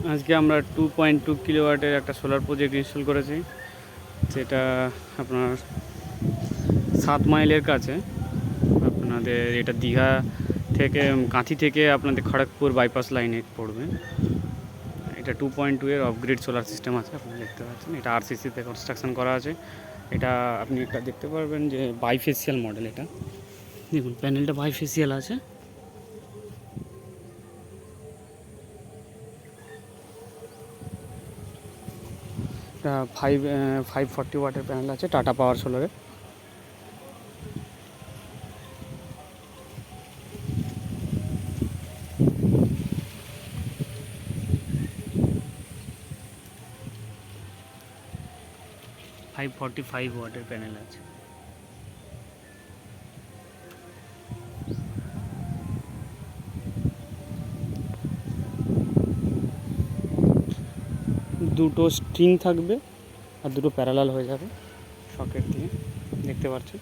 আজকে আমরা 2.2 কিলোওয়াটের একটা সোলার প্রজেক্ট ইনস্টল করেছি, যেটা আপনার 7 মাইলের কাছে। আপনাদের এটা দীঘা থেকে, কাঁথি থেকে আপনাদের খড়গপুর বাইপাস লাইনে পড়বে। এটা 2.2 এর অফগ্রিড সোলার সিস্টেম আছে, আপনারা দেখতে পাচ্ছেন। এটা আরসিসিতে কনস্ট্রাকশন করা আছে। এটা আপনি একটা দেখতে পারবেন যে বাইফেসিয়াল মডেল। এটা দেখুন, প্যানেলটা বাইফেসিয়াল আছে। এটা 540 ওয়াটের প্যানেল আছে, টাটা পাওয়ার সোলারের। ফাইভ 45 ওয়াটের প্যানেল আছে। দুটো স্ট্রিং থাকবে আর দুটো প্যারালাল হয়ে যাবে সকেট দিয়ে, দেখতে পাচ্ছেন।